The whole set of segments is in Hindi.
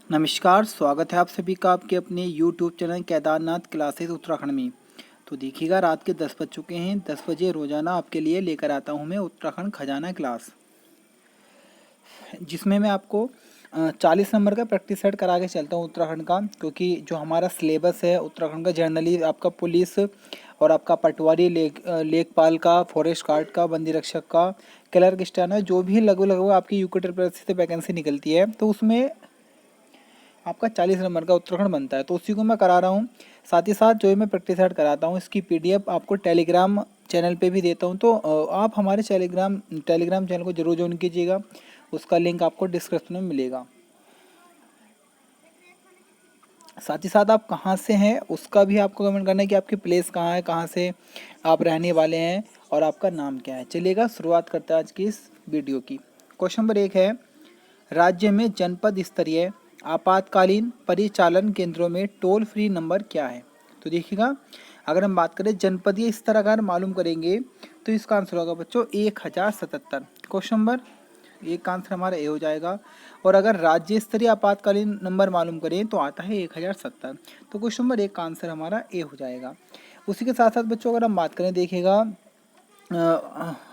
नमस्कार, स्वागत है आप सभी का आपके अपने YouTube channel Kedarnath classes Uttarakhand में। तो देखिएगा, रात के 10 बज चुके हैं। 10 बजे रोज़ाना आपके लिए लेकर आता हूं मैं उत्तराखंड खजाना क्लास, जिसमें मैं आपको 40 नंबर का प्रैक्टिस सेट करा के चलता हूं उत्तराखंड का, क्योंकि जो हमारा सिलेबस है उत्तराखंड का जनरली आपका पुलिस और आपका पटवारी, लेखपाल का, फॉरेस्ट गार्ड का, वन रक्षक का, क्लर्क स्टैनर, जो भी लगभग लगभग आपकी यूके ट्रिपल से वैकेंसी निकलती है, तो उसमें आपका 40 नंबर का उत्तराखंड बनता है। तो उसी को मैं करा रहा हूँ। साथ ही साथ जो मैं प्रैक्टिस ऐड कराता हूँ, इसकी पीडीएफ आपको टेलीग्राम चैनल पे भी देता हूँ। तो आप हमारे टेलीग्राम चैनल को जरूर ज्वाइन कीजिएगा। उसका लिंक आपको डिस्क्रिप्शन में मिलेगा। साथ ही साथ आप कहाँ से हैं उसका भी आपको कमेंट करना है कि आपकी प्लेस कहाँ है, कहाँ से आप रहने वाले हैं और आपका नाम क्या है। चलिएगा, शुरुआत करते हैं आज की इस वीडियो की। क्वेश्चन नंबर 1 है, राज्य में जनपद स्तरीय आपातकालीन परिचालन केंद्रों में टोल फ्री नंबर क्या है। तो देखिएगा, अगर हम बात करें जनपदीय स्तर अगर मालूम करेंगे तो इसका आंसर होगा बच्चों 1077। क्वेश्चन नंबर एक का आंसर हमारा ए हो जाएगा। और अगर राज्य स्तरीय आपातकालीन नंबर मालूम करें तो आता है 1070। तो क्वेश्चन नंबर एक का आंसर हमारा ए हो जाएगा। उसी के साथ साथ बच्चों अगर हम बात करें, देखिएगा,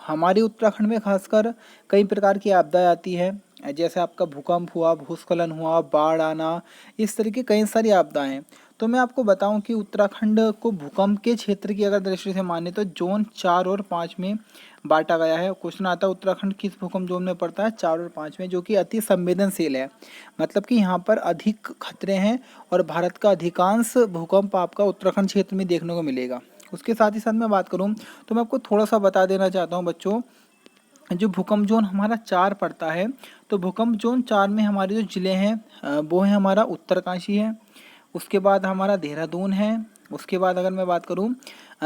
हमारे उत्तराखंड में खासकर कई प्रकार की आपदाएं आती है। जैसे आपका भूकंप हुआ, भूस्खलन हुआ, बाढ़ आना, इस तरह की कई सारी आपदाएं हैं। तो मैं आपको बताऊं कि उत्तराखंड को भूकंप के क्षेत्र की अगर दृष्टि से माने तो जोन 4 और 5 में बांटा गया है। क्वेश्चन आता है उत्तराखंड किस भूकंप जोन में पड़ता है, 4 और 5 में, जो कि अति संवेदनशील है। मतलब कि यहाँ पर अधिक खतरे हैं और भारत का अधिकांश भूकंप आपका उत्तराखंड क्षेत्र में देखने को मिलेगा। उसके साथ ही साथ मैं बात करूं तो मैं आपको थोड़ा सा बता देना चाहता हूं बच्चों, जो भूकंप जोन हमारा 4 पड़ता है, तो भूकंप जोन 4 में हमारे जो ज़िले हैं वो है हमारा उत्तरकाशी है, उसके बाद हमारा देहरादून है, उसके बाद अगर मैं बात करूं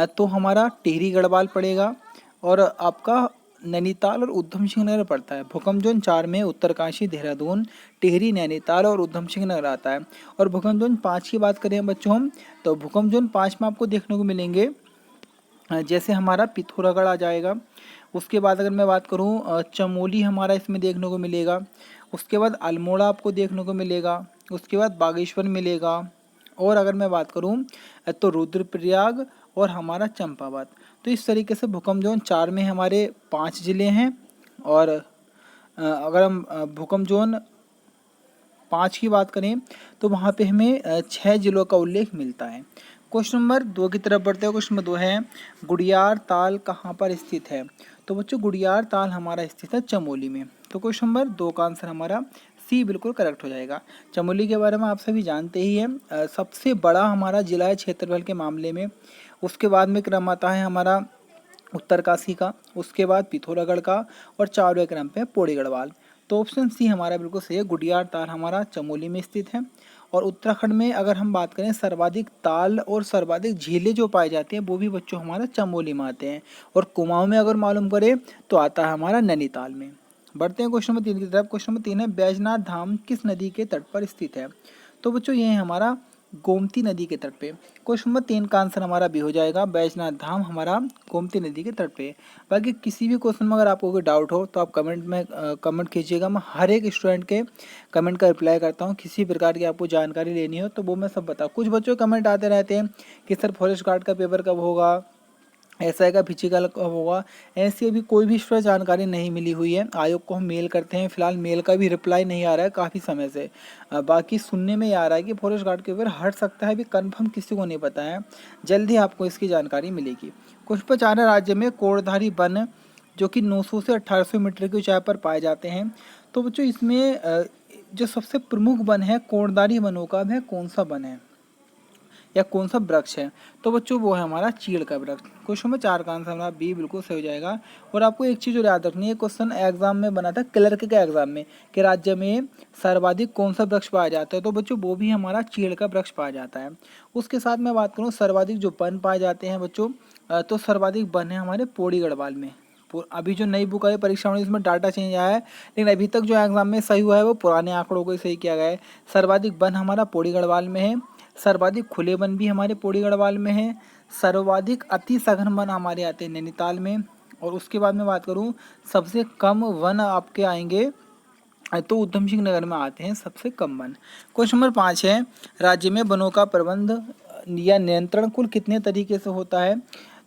तो हमारा टिहरी गढ़वाल पड़ेगा, और आपका नैनीताल और उधम सिंह नगर पड़ता है। भूकंप जोन 4 में उत्तरकाशी, देहरादून, टिहरी, नैनीताल और उधम सिंह नगर आता है। और भूकंप जोन 5 की बात करें बच्चों हम, तो भूकंप जोन 5 में आपको देखने को मिलेंगे जैसे हमारा पिथौरागढ़ आ जाएगा। उसके बाद अगर मैं बात करूं चमोली हमारा इसमें देखने को मिलेगा। उसके बाद अल्मोड़ा आपको देखने को मिलेगा। उसके बाद बागेश्वर मिलेगा। और अगर मैं बात करूं तो रुद्रप्रयाग और हमारा चंपावत। तो इस तरीके से भूकंप जोन 4 में हमारे 5 जिले हैं। और अगर हम भूकंप जोन 5 की बात करें तो वहाँ पे हमें 6 जिलों का उल्लेख मिलता है। क्वेश्चन नंबर 2 की तरफ बढ़ते हैं। क्वेश्चन नंबर 2 है, गुड़ियार ताल कहाँ पर स्थित है। तो बच्चों गुड़ियार ताल हमारा स्थित है चमोली में। तो क्वेश्चन नंबर 2 का आंसर हमारा सी बिल्कुल करेक्ट हो जाएगा। चमोली के बारे में आप सभी जानते ही हैं, सबसे बड़ा हमारा जिला है क्षेत्रफल के मामले में। उसके बाद में क्रम आता है हमारा उत्तरकाशी का, उसके बाद पिथौरागढ़ का, और 4वें क्रम पे पौड़ी गढ़वाल। तो ऑप्शन सी हमारा बिल्कुल सही है, गुडियार ताल हमारा चमोली में स्थित है। और उत्तराखंड में अगर हम बात करें सर्वाधिक ताल और सर्वाधिक झीलें जो पाई जाती हैं वो भी बच्चों हमारा चमोली में आते हैं। और कुमाऊं में अगर मालूम करें तो आता है हमारा नैनीताल में। बढ़ते हैं क्वेश्चन नंबर 3 की तरफ। क्वेश्चन नंबर 3 है, बैजनाथ धाम किस नदी के तट पर स्थित है। तो बच्चों ये है हमारा गोमती नदी के तट पे। क्वेश्चन नंबर 3 का आंसर हमारा भी हो जाएगा, बैजनाथ धाम हमारा गोमती नदी के तट पे। बाकी किसी भी क्वेश्चन में अगर आपको कोई डाउट हो तो आप कमेंट में कमेंट कीजिएगा। मैं हर एक स्टूडेंट के कमेंट का रिप्लाई करता हूँ। किसी प्रकार की आपको जानकारी लेनी हो तो वो मैं सब बताऊँ। कुछ बच्चों के कमेंट आते रहते हैं कि सर फॉरेस्ट गार्ड का पेपर कब होगा, एसआई का फिजिकल कब होगा। ऐसी अभी कोई भी इस पर जानकारी नहीं मिली हुई है। आयोग को हम मेल करते हैं, फिलहाल मेल का भी रिप्लाई नहीं आ रहा है काफ़ी समय से। बाकी सुनने में आ रहा है कि फॉरेस्ट गार्ड के ऊपर हट सकता है, अभी कंफर्म किसी को नहीं पता है। जल्दी आपको इसकी जानकारी मिलेगी। कुछ पचाना राज्य में कोड़धारी वन जो कि 900 से 1800 मीटर की ऊंचाई पर पाए जाते हैं। तो बच्चों इसमें जो सबसे प्रमुख वन है कोड़धारी वनों का, वह कौन सा वन है या कौन सा वृक्ष है। तो बच्चों वो है हमारा चीड़ का वृक्ष। क्वेश्चन में 4 का आंसर हमारा बी बिल्कुल सही हो जाएगा। और आपको एक चीज़ और याद रखनी है, क्वेश्चन एग्जाम में बना था क्लर्क के एग्जाम में कि राज्य में सर्वाधिक कौन सा वृक्ष पाया जाता है, तो बच्चों वो भी हमारा चीड़ का वृक्ष पाया जाता है। उसके साथ मैं बात करूँ सर्वाधिक जो वन पाए जाते हैं बच्चों, तो सर्वाधिक वन है हमारे पौड़ी गढ़वाल में। अभी जो नई बुक आई परीक्षा में इसमें डाटा चेंज आया है, लेकिन अभी तक जो एग्जाम में सही हुआ है वो पुराने आंकड़ों को ही सही किया गया है। सर्वाधिक वन हमारा पौड़ी गढ़वाल में है। सर्वाधिक खुले वन भी हमारे पौड़ी गढ़वाल में है। सर्वाधिक अति सघन वन हमारे आते हैं नैनीताल में। और उसके बाद में बात करूं सबसे कम वन आपके आएंगे तो उधम सिंह नगर में आते हैं सबसे कम वन। क्वेश्चन नंबर 5 है, राज्य में वनों का प्रबंध या नियंत्रण कुल कितने तरीके से होता है?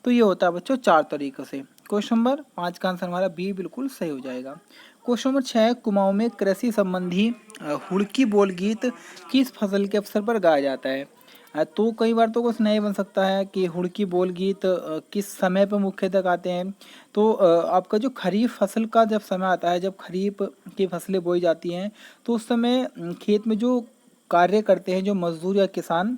तो ये होता है बच्चों 4 तरीकों से। क्वेश्चन नंबर 5 का आंसर हमारा बी बिल्कुल सही हो जाएगा। क्वेश्चन नंबर 6, कुमाऊं में कृषि संबंधी हुड़की बोल गीत किस फसल के अवसर पर गाया जाता है? तो कई बार तो क्वेश्चन नहीं बन सकता है कि हुड़की बोल गीत किस समय पर मुख्यतः गाते हैं? तो आपका जो खरीफ फसल का जब समय आता है, जब खरीफ की फसलें बोई जाती हैं, तो उस समय खेत में जो कार्य करते हैं जो मजदूर या किसान,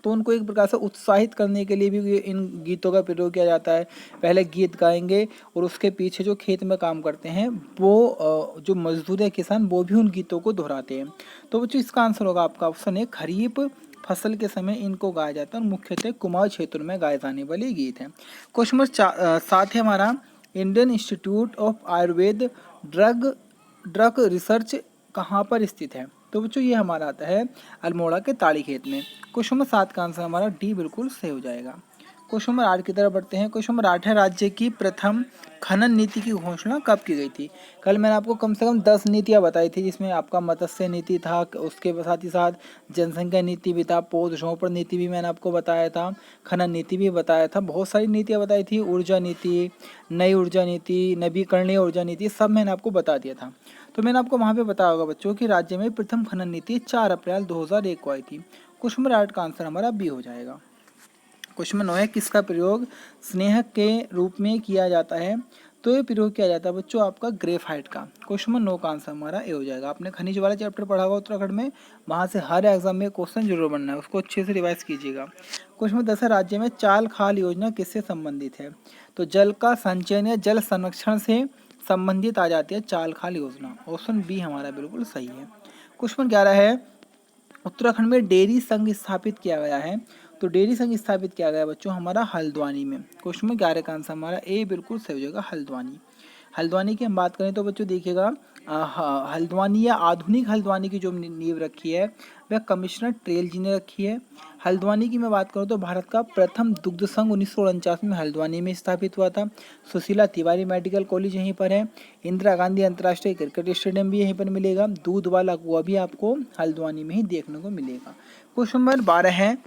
तो उनको एक प्रकार से उत्साहित करने के लिए भी इन गीतों का प्रयोग किया जाता है। पहले गीत गाएंगे और उसके पीछे जो खेत में काम करते हैं वो जो मजदूर या किसान वो भी उन गीतों को दोहराते हैं। तो बच्चों इसका आंसर होगा आपका ऑप्शन है, खरीफ फसल के समय इनको गाया जाता है और मुख्यतः कुमाऊं क्षेत्र में गाए जाने वाले गीत हैं। क्वेश्चन नंबर 7 है हमारा, Indian institute of Ayurveda drug drug research कहाँ पर स्थित है? तो बच्चों ये हमारा आता है अल्मोड़ा के ताड़ी खेत में। क्वेश्चन नंबर 7 का आंसर हमारा डी बिल्कुल सही हो जाएगा। क्वेश्चन नंबर 8 की तरफ बढ़ते हैं। क्वेश्चन नंबर 8 है, राज्य की प्रथम खनन नीति की घोषणा कब की गई थी? कल मैंने आपको कम से कम 10 नीतियां बताई थी, जिसमें आपका मत्स्य नीति था, उसके साथ ही साथ जनसंख्या नीति भी था, पौधरोपण नीति भी मैंने आपको बताया था, खनन नीति भी बताया था, बहुत सारी नीतियां बताई थी, ऊर्जा नीति, नई ऊर्जा नीति, नवीकरणीय ऊर्जा नीति, सब मैंने आपको बता दिया था। तो मैंने आपको वहाँ पे बताया होगा बच्चों कि राज्य में प्रथम खनन नीति 4 अप्रैल 2001 को आई थी। क्वेश्चन नंबर 8 का आंसर हमारा बी हो जाएगा। क्वेश्चन नंबर 9 है, किसका प्रयोग स्नेहक के रूप में किया जाता है? तो ये प्रयोग किया जाता है बच्चों आपका ग्रेफाइट का। क्वेश्चन नंबर 9 का आंसर हमारा ए हो जाएगा। आपने खनिज वाला चैप्टर पढ़ा होगा उत्तराखंड में, वहाँ से हर एग्जाम में क्वेश्चन जरूर बनना है, उसको अच्छे से रिवाइज कीजिएगा। क्वेश्चन नंबर 10 है, राज्य में चाल खाल योजना किससे संबंधित है? तो जल का संचयन या जल संरक्षण से संबंधित आ जाती है चाल खाल योजना। ऑप्शन बी हमारा बिल्कुल सही है। क्वेश्चन नंबर 11 है, उत्तराखंड में डेयरी संघ स्थापित किया गया है। तो डेयरी संघ स्थापित किया गया बच्चों हमारा हल्द्वानी में। क्वेश्चन में 11 का आंसर हमारा ए बिल्कुल सही हो जाएगा, हल्द्वानी। हल्द्वानी की हम बात करें तो बच्चों देखिएगा, हल्द्वानी या आधुनिक हल्द्वानी की जो नींव रखी है वह कमिश्नर ट्रेल जी ने रखी है। हल्द्वानी की मैं बात करूं तो भारत का प्रथम दुग्ध संघ 1949 में हल्द्वानी में स्थापित हुआ था। सुशीला तिवारी मेडिकल कॉलेज यहीं पर है। इंदिरा गांधी अंतर्राष्ट्रीय क्रिकेट स्टेडियम भी यहीं पर मिलेगा। दूध वाला कुआं भी आपको हल्द्वानी में ही देखने को मिलेगा। क्वेश्चन नंबर 12 है,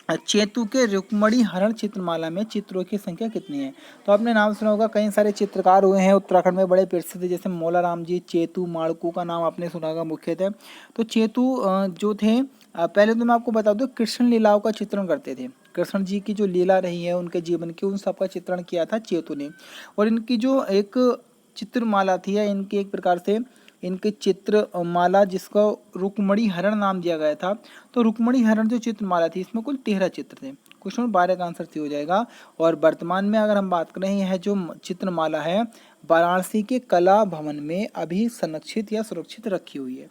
चेतु के रुक्मणी हरण चित्रमाला में चित्रों की संख्या कितनी है? तो आपने नाम सुना होगा, कई सारे चित्रकार हुए हैं उत्तराखंड में बड़े प्रसिद्ध, जैसे मौलाराम जी, चेतु, माड़कू का नाम आपने सुना होगा मुख्यतः। तो चेतु जो थे, पहले तो मैं आपको बता दूं, कृष्ण लीलाओं का चित्रण करते थे। कृष्ण जी की जो लीला रही है उनके जीवन की, उन सब का चित्रण किया था चेतु ने। और इनकी जो एक चित्रमाला थी, या इनकी एक प्रकार से इनके चित्रमाला जिसको रुक्मणी हरण नाम दिया गया था, तो रुक्मणी हरण जो चित्रमाला थी इसमें कुल 13 चित्र थे। क्वेश्चन नंबर 12 का आंसर सी हो जाएगा। और वर्तमान में अगर हम बात करें, यह जो चित्रमाला है वाराणसी के कला भवन में अभी संरक्षित या सुरक्षित रखी हुई है।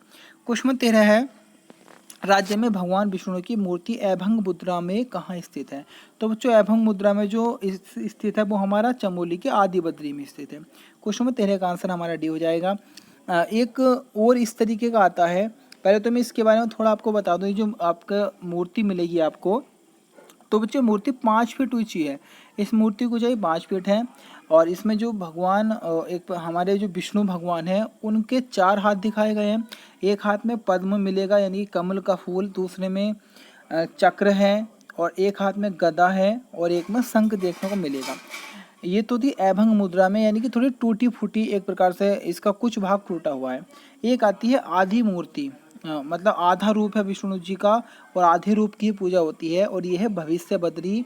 क्वेश्चन नंबर 13 है, राज्य में भगवान विष्णु की मूर्ति अभंग मुद्रा में कहाँ स्थित है? तो बच्चों अभंग मुद्रा में जो स्थित है वो हमारा चमोली के आदि बद्री में स्थित है। क्वेश्चन नंबर 13 का आंसर हमारा डी हो जाएगा। एक और इस तरीके का आता है, पहले तो मैं इसके बारे में थोड़ा आपको बता दूं। जो आपका मूर्ति मिलेगी आपको, तो बच्चों मूर्ति 5 फीट ऊंची है। इस मूर्ति को चाहिए 5 फीट है। और इसमें जो भगवान एक हमारे जो विष्णु भगवान हैं उनके 4 हाथ दिखाए गए हैं। एक हाथ में पद्म मिलेगा यानी कमल का फूल, दूसरे में चक्र है, और एक हाथ में गदा है, और एक में शंख देखने को मिलेगा। ये तो थी अभंग मुद्रा में, यानी कि थोड़ी टूटी फूटी, एक प्रकार से इसका कुछ भाग टूटा हुआ है। एक आती है आधी मूर्ति, मतलब आधा रूप है विष्णु जी का और आधे रूप की पूजा होती है, और यह है भविष्य बद्री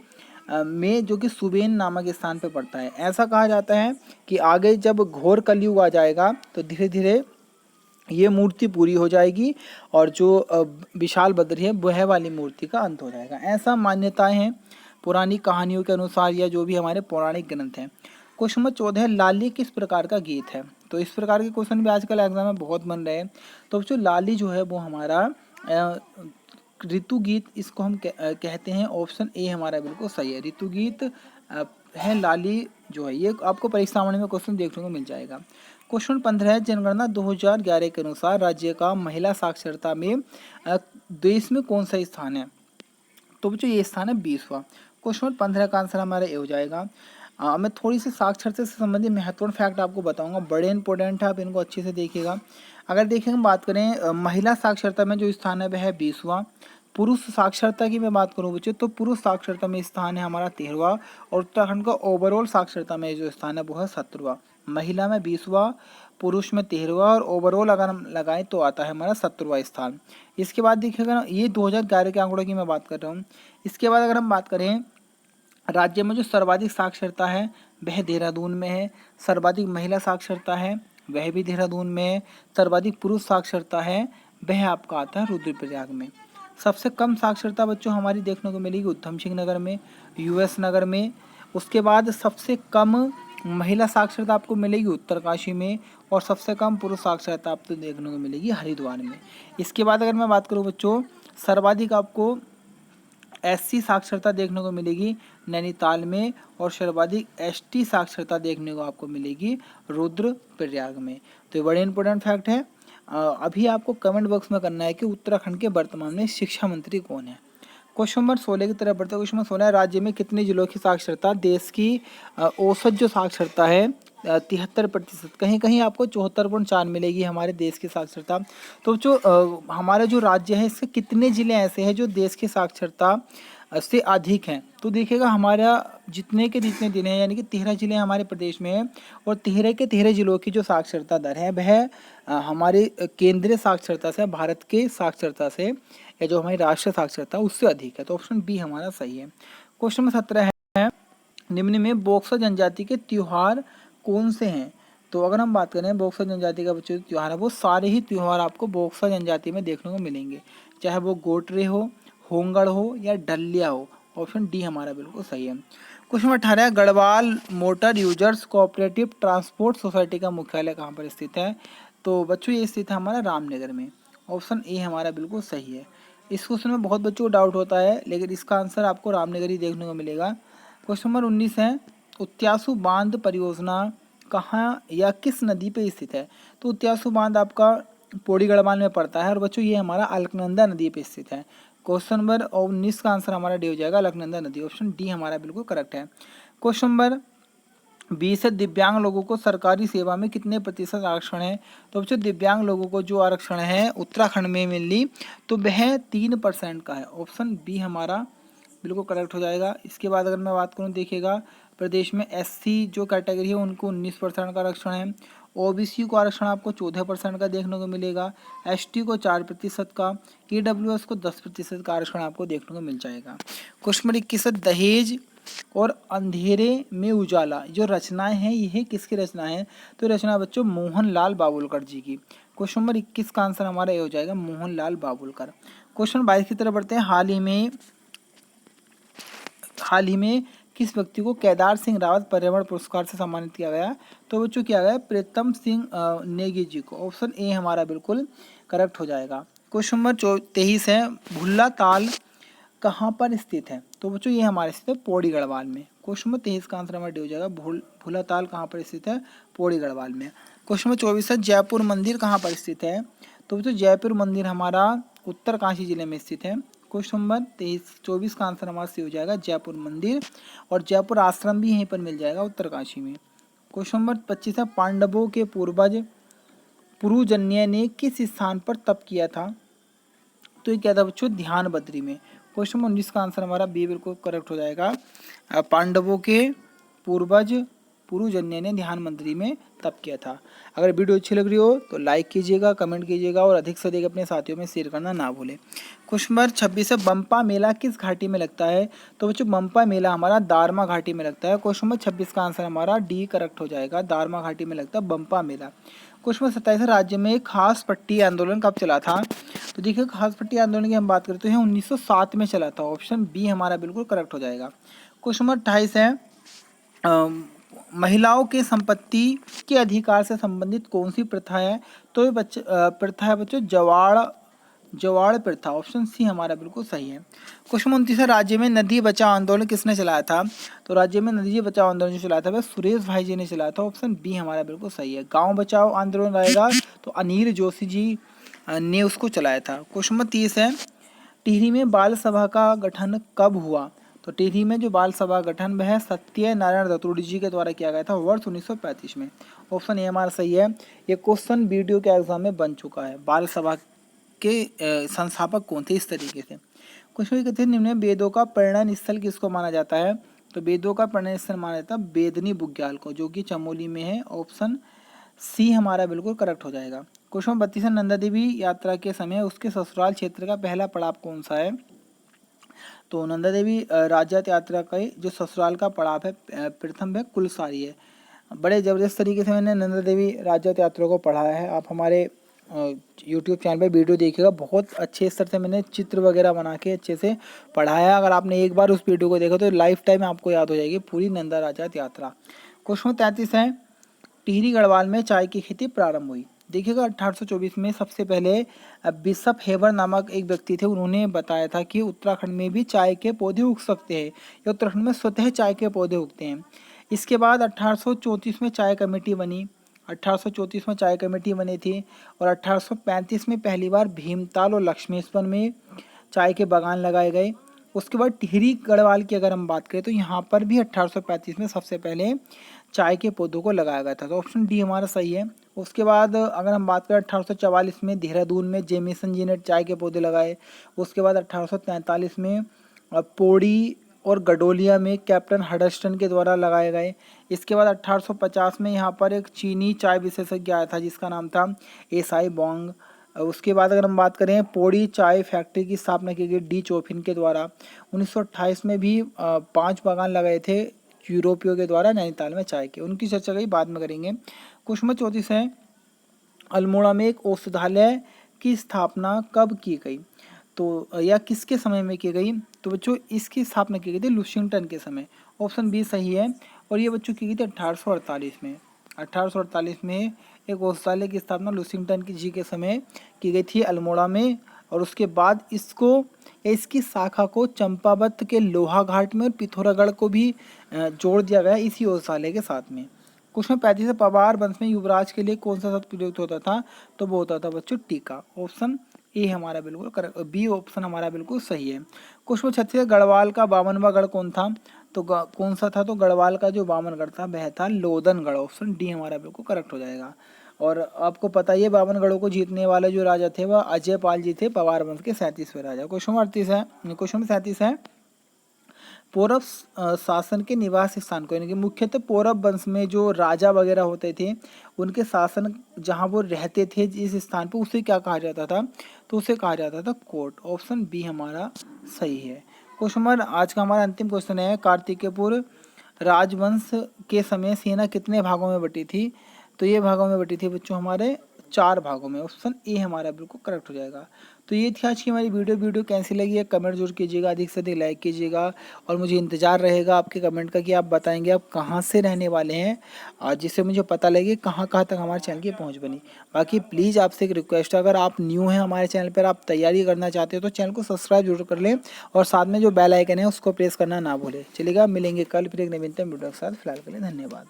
में, जो कि सुबेन नामक स्थान पर पड़ता है। ऐसा कहा जाता है कि आगे जब घोर कलयुग आ जाएगा तो धीरे धीरे ये मूर्ति पूरी हो जाएगी, और जो विशाल बद्री है वह वाली मूर्ति का अंत हो जाएगा। ऐसा मान्यताएं हैं पुरानी कहानियों के अनुसार, या जो भी हमारे पौराणिक ग्रंथ हैं। क्वेश्चन नंबर 14, लाली किस प्रकार का गीत है? तो इस प्रकार के क्वेश्चन भी आजकल एग्जाम में बहुत बन रहे हैं। तो बच्चों लाली जो है वो हमारा ऋतु गीत इसको हम कहते हैं। ऑप्शन ए हमारा बिल्कुल सही है, ऋतु गीत है लाली जो है। ये आपको परीक्षा में क्वेश्चन देखने को मिल जाएगा। क्वेश्चन 15 है, जनगणना 2011 के अनुसार राज्य का महिला साक्षरता में देश में कौन सा स्थान है? तो बच्चों ये स्थान है 20वां। क्वेश्चन 15 का आंसर हमारा ए हो जाएगा। मैं थोड़ी सी साक्षरता से संबंधित महत्वपूर्ण फैक्ट आपको बताऊंगा, बड़े इंपॉर्टेंट है, आप इनको अच्छे से देखिएगा। अगर देखिए हम बात करें महिला साक्षरता में जो स्थान है वह है 20वां। पुरुष साक्षरता की मैं बात करूं बच्चे तो पुरुष साक्षरता में स्थान है हमारा 13वां, और उत्तराखंड का ओवरऑल साक्षरता में जो स्थान है वो है 17वां। महिला में 20वां, पुरुष में 13वां, और ओवरऑल अगर हम लगाएं तो आता है हमारा 17वां स्थान। इसके बाद देखिएगा ये 2011 के आंकड़ों की मैं बात कर रहा हूँ। इसके बाद अगर हम बात करें राज्य में जो सर्वाधिक साक्षरता है वह देहरादून में है, सर्वाधिक महिला साक्षरता है वह भी देहरादून में है, सर्वाधिक पुरुष साक्षरता है वह आपका आता है रुद्रप्रयाग में। सबसे कम साक्षरता बच्चों हमारी देखने को मिलेगी उधम सिंह नगर में, यूएस नगर में। उसके बाद सबसे कम महिला साक्षरता आपको मिलेगी उत्तरकाशी में, और सबसे कम पुरुष साक्षरता आपको देखने को मिलेगी हरिद्वार में। इसके बाद अगर मैं बात करूँ बच्चों, सर्वाधिक आपको एससी साक्षरता देखने को मिलेगी नैनीताल में, और सर्वाधिक एसटी साक्षरता देखने को आपको मिलेगी रुद्रप्रयाग में। तो ये बड़े इंपॉर्टेंट फैक्ट है। अभी आपको कमेंट बॉक्स में करना है कि उत्तराखंड के वर्तमान में शिक्षा मंत्री कौन है। क्वेश्चन नंबर 16 की तरफ बढ़ते हैं। क्वेश्चन नंबर 16, राज्य में कितने जिलों की साक्षरता, देश की औसत जो साक्षरता है 73%, कहीं कहीं आपको 74.4 मिलेगी हमारे देश की साक्षरता। तो जो हमारा जो राज्य है इसके कितने जिले ऐसे हैं जो देश की साक्षरता से अधिक हैं, तो देखिएगा हमारा जितने के जितने जिले हैं यानी कि 13 जिले हमारे प्रदेश में हैं, और 13 के 13 जिलों की जो साक्षरता दर है वह हमारे केंद्रीय साक्षरता से, भारत के साक्षरता से, या जो हमारी राष्ट्रीय साक्षरता उससे अधिक है। तो ऑप्शन बी हमारा सही है। क्वेश्चन नंबर 17 है, निम्न में बॉक्सर जनजाति के त्योहार कौन से हैं। तो अगर हम बात करें बॉक्सर जनजाति का बच्चों त्योहार है वो सारे ही त्योहार आपको बॉक्सर जनजाति में देखने को मिलेंगे, चाहे वो गोटरे हो, होंगड़ हो या डलिया हो। ऑप्शन डी हमारा बिल्कुल सही है। Question 18, Garhwal motor users cooperative transport society का मुख्यालय कहाँ पर स्थित है। तो बच्चों ये स्थित है हमारा रामनगर में। ऑप्शन ए हमारा बिल्कुल सही है। इस क्वेश्चन में बहुत बच्चों को डाउट होता है, लेकिन इसका आंसर आपको रामनगर ही देखने को मिलेगा। क्वेश्चन नंबर 19 है, उत्यासु बांध परियोजना कहाँ या किस नदी पे स्थित है। तो उत्यासु बांध आपका पौड़ी गढ़वाल में पड़ता है, और बच्चों ये हमारा अलकनंदा नदी पे स्थित है। क्वेश्चन नंबर 19 का आंसर हमारा डी हो जाएगा अलकनंदा नदी। ऑप्शन डी हमारा बिल्कुल करेक्ट है। क्वेश्चन नंबर 20 है, दिव्यांग लोगों को सरकारी सेवा में कितने प्रतिशत आरक्षण है। तो बच्चों दिव्यांग लोगों को जो आरक्षण है उत्तराखंड में मिली तो वह 3% का है। ऑप्शन बी हमारा बिल्कुल करेक्ट हो जाएगा। इसके बाद अगर मैं बात करूँ देखिएगा प्रदेश में एससी जो कैटेगरी है उनको 19% का आरक्षण है, ओबीसी को आरक्षण आपको 14% का देखने को मिलेगा, एसटी को 4% का, ईडब्ल्यूएस को 10% का आरक्षण आपको देखने को मिल जाएगा। क्वेश्चन नंबर 21, दहेज और अंधेरे में उजाला जो रचनाएं हैं यह किसकी रचना है। तो रचना बच्चों मोहनलाल बाबुलकर जी की। क्वेश्चन नंबर 21 का आंसर हमारा ये हो जाएगा मोहनलाल बाबुलकर। क्वेश्चन 22 की तरफ बढ़ते हैं। हाल ही में किस व्यक्ति को केदार सिंह रावत पर्यावरण पुरस्कार से सम्मानित किया गया। तो बच्चों किया गया प्रीतम सिंह नेगी जी को। ऑप्शन ए हमारा बिल्कुल करेक्ट हो जाएगा। क्वेश्चन नंबर 23 है, भुल्ला ताल कहाँ पर स्थित है। तो बच्चों ये हमारे स्थित है पौड़ी गढ़वाल में। क्वेश्चन नंबर 23 का आंसर हमारा डी हो जाएगा भुल्ला ताल कहाँ पर स्थित है, पौड़ी गढ़वाल में। क्वेश्चन नंबर 24 है, जयपुर मंदिर कहाँ पर स्थित है। तो बच्चों जयपुर मंदिर हमारा उत्तरकाशी जिले में स्थित है। क्वेश्चन नंबर 24 का आंसर हमारा सी हो जाएगा जयपुर मंदिर, और जयपुर आश्रम भी यहीं पर मिल जाएगा उत्तरकाशी में। क्वेश्चन नंबर 25 है, पांडवों के पूर्वज पुरुजन्य ने किस स्थान पर तप किया था। तो ये क्या था बच्चों ध्यान बद्री में। क्वेश्चन नंबर 19 का आंसर हमारा बी बिल्कुल करेक्ट हो जाएगा। पांडवों के पूर्वज पुरुजन्य ने ध्यान मंदिर में तप किया था। अगर वीडियो अच्छी लग रही हो तो लाइक कीजिएगा, कमेंट कीजिएगा, और अधिक से अधिक अपने साथियों में शेयर करना ना भूलें। क्वेश्चन नंबर 26 है, बम्पा मेला किस घाटी में लगता है। तो बच्चों बम्पा मेला हमारा दारमा घाटी में लगता है। क्वेश्चन नंबर 26 का आंसर हमारा डी करेक्ट हो जाएगा, दारमा घाटी में लगता है बम्पा मेला। क्वेश्चन नंबर 27 है, राज्य में खास पट्टी आंदोलन कब चला था। तो देखिए खास पट्टी आंदोलन की हम बात करते हैं 1907 में चला था। ऑप्शन बी हमारा बिल्कुल करेक्ट हो जाएगा। क्वेश्चन नंबर 28 है, महिलाओं के संपत्ति के अधिकार से संबंधित कौन सी प्रथा है। तो ये प्रथा है बच्चों जवाड़ प्रथा। ऑप्शन सी हमारा बिल्कुल सही है। क्वेश्चन 29 है, राज्य में नदी बचाओ आंदोलन किसने चलाया था। तो राज्य में नदी बचाओ आंदोलन जो चलाया था वह सुरेश भाई जी ने चलाया था। ऑप्शन बी हमारा बिल्कुल सही है। गांव बचाओ आंदोलन रहेगा तो अनिल जोशी जी ने उसको चलाया था। क्वेश्चन नंबर 30 है, टिहरी में बाल सभा का गठन कब हुआ। तो टिहरी में जो बाल सभा गठन वह सत्यनारायण रतूड़ी जी के द्वारा किया गया था वर्ष 1935 में। ऑप्शन ए हमारा सही है। ये क्वेश्चन वीडियो के एग्जाम में बन चुका है। बाल सभा के संस्थापक कौन थे, इस तरीके से क्वेश्चन कहते हैं निम्न वेदों का परिणयन स्थल किसको माना जाता है। तो वेदों का परिणयन स्थल माना जाता है बेदनी बुग्याल को, जो कि चमोली में है। ऑप्शन सी हमारा बिल्कुल करेक्ट हो जाएगा। क्वेश्चन 32 है नंदा देवी यात्रा के समय उसके ससुराल क्षेत्र का पहला पड़ाव कौन सा है। तो नंदा देवी राज्य यात्रा का जो ससुराल का पड़ाव है प्रथम है कुलसारी है। बड़े ज़बरदस्त तरीके से मैंने नंदा देवी राज्य यात्रा को पढ़ाया है। आप हमारे यूट्यूब चैनल पे वीडियो देखिएगा, बहुत अच्छे स्तर से मैंने चित्र वगैरह बना के अच्छे से पढ़ाया। अगर आपने एक बार उस वीडियो को देखा तो लाइफ टाइम आपको याद हो जाएगी पूरी नंदा राज्य यात्रा। क्वेश्चन 33 है टिहरी गढ़वाल में चाय की खेती प्रारंभ हुई। देखिएगा 1824 में सबसे पहले बिशप हेबर नामक एक व्यक्ति थे, उन्होंने बताया था कि उत्तराखंड में भी चाय के पौधे उग सकते हैं या उत्तराखंड में स्वतः चाय के पौधे उगते हैं। इसके बाद 1834 में चाय कमेटी बनी, 1834 में चाय कमेटी बनी थी और 1835 में पहली बार भीमताल और लक्ष्मेश्वर में चाय के बागान लगाए गए। उसके बाद टिहरी गढ़वाल की अगर हम बात करें तो यहाँ पर भी 1835 में सबसे पहले चाय के पौधों को लगाया गया था। तो ऑप्शन डी हमारा सही है। उसके बाद अगर हम बात करें 1844 में देहरादून में जेमिसन जी ने चाय के पौधे लगाए। उसके बाद 1843 में पौड़ी और गडोलिया में कैप्टन हडस्टन के द्वारा लगाए गए। इसके बाद 1850 में यहाँ पर एक चीनी चाय विशेषज्ञ आया था जिसका नाम था एसाई बोंग। उसके बाद अगर हम बात करें पौड़ी चाय फैक्ट्री की स्थापना की गई डी चोफिन के द्वारा। 1928 में भी 5 बागान लगाए थे यूरोपियों के द्वारा नैनीताल में चाय के, उनकी चर्चा कहीं बाद में करेंगे। क्वेश्चन 34 है अल्मोड़ा में एक औषधालय की स्थापना कब की गई। तो या किसके समय में की गई। तो बच्चों इसकी स्थापना की गई थी लुशिंगटन के समय। ऑप्शन बी सही है। और ये बच्चों की गई थी 1848 में। 1848 में एक औषधालय की स्थापना लुशिंगटन जी के समय की गई थी अल्मोड़ा में। और उसके बाद इसकी शाखा को चंपावत के लोहा घाट में और पिथौरागढ़ को भी जोड़ दिया गया इसी औषधालय के साथ में। क्वेश्चन 35 पवार वंश में युवराज के लिए कौन सा शब्द प्रयुक्त होता था। तो वो होता था बच्चों टीका। ऑप्शन ए हमारा बिल्कुल करेक्ट, बी ऑप्शन हमारा बिल्कुल सही है। क्वेश्चन 36 गढ़वाल का 52वां गढ़ कौन था। तो कौन सा था। तो गढ़वाल का जो 52 गढ़ था वह था लोधनगढ़। ऑप्शन डी हमारा बिल्कुल करेक्ट हो जाएगा। और आपको पता ही है 52 गढ़ों को जीतने वाले जो राजा थे वह अजय पाल जी थे, पवार वंश के 37वें राजा। क्वेश्चन 38 है, क्वेश्चन 37 है पौरव शासन के निवास स्थान को, यानी कि मुख्यतः पौरव वंश में जो राजा वगैरह होते थे उनके शासन जहाँ वो रहते थे जिस स्थान पर उसे क्या कहा जाता था। तो उसे कहा जाता था कोर्ट। ऑप्शन बी हमारा सही है। क्वेश्चन नंबर आज का हमारा अंतिम क्वेश्चन है कार्तिकेयपुर राजवंश के समय सेना कितने भागों में बटी थी। तो ये भागों में बटी थी बच्चों हमारे 4 भागों में। ऑप्शन ए हमारा बिल्कुल करेक्ट हो जाएगा। तो ये थी आज की हमारी वीडियो कैसी लगी है कमेंट जरूर कीजिएगा, अधिक से अधिक लाइक कीजिएगा और मुझे इंतजार रहेगा आपके कमेंट का कि आप बताएंगे आप कहाँ से रहने वाले हैं और जिससे मुझे पता लगे कहाँ कहाँ तक हमारे चैनल की पहुँच बनी। बाकी प्लीज़ आपसे एक रिक्वेस्ट है, अगर आप न्यू हैं हमारे चैनल पर, आप तैयारी करना चाहते हो तो चैनल को सब्सक्राइब जरूर कर लें और साथ में जो बेल आइकन है उसको प्रेस करना ना भूलें। चलिएगा मिलेंगे कल फिर एक नवीनतम वीडियो के साथ। फिलहाल के लिए धन्यवाद।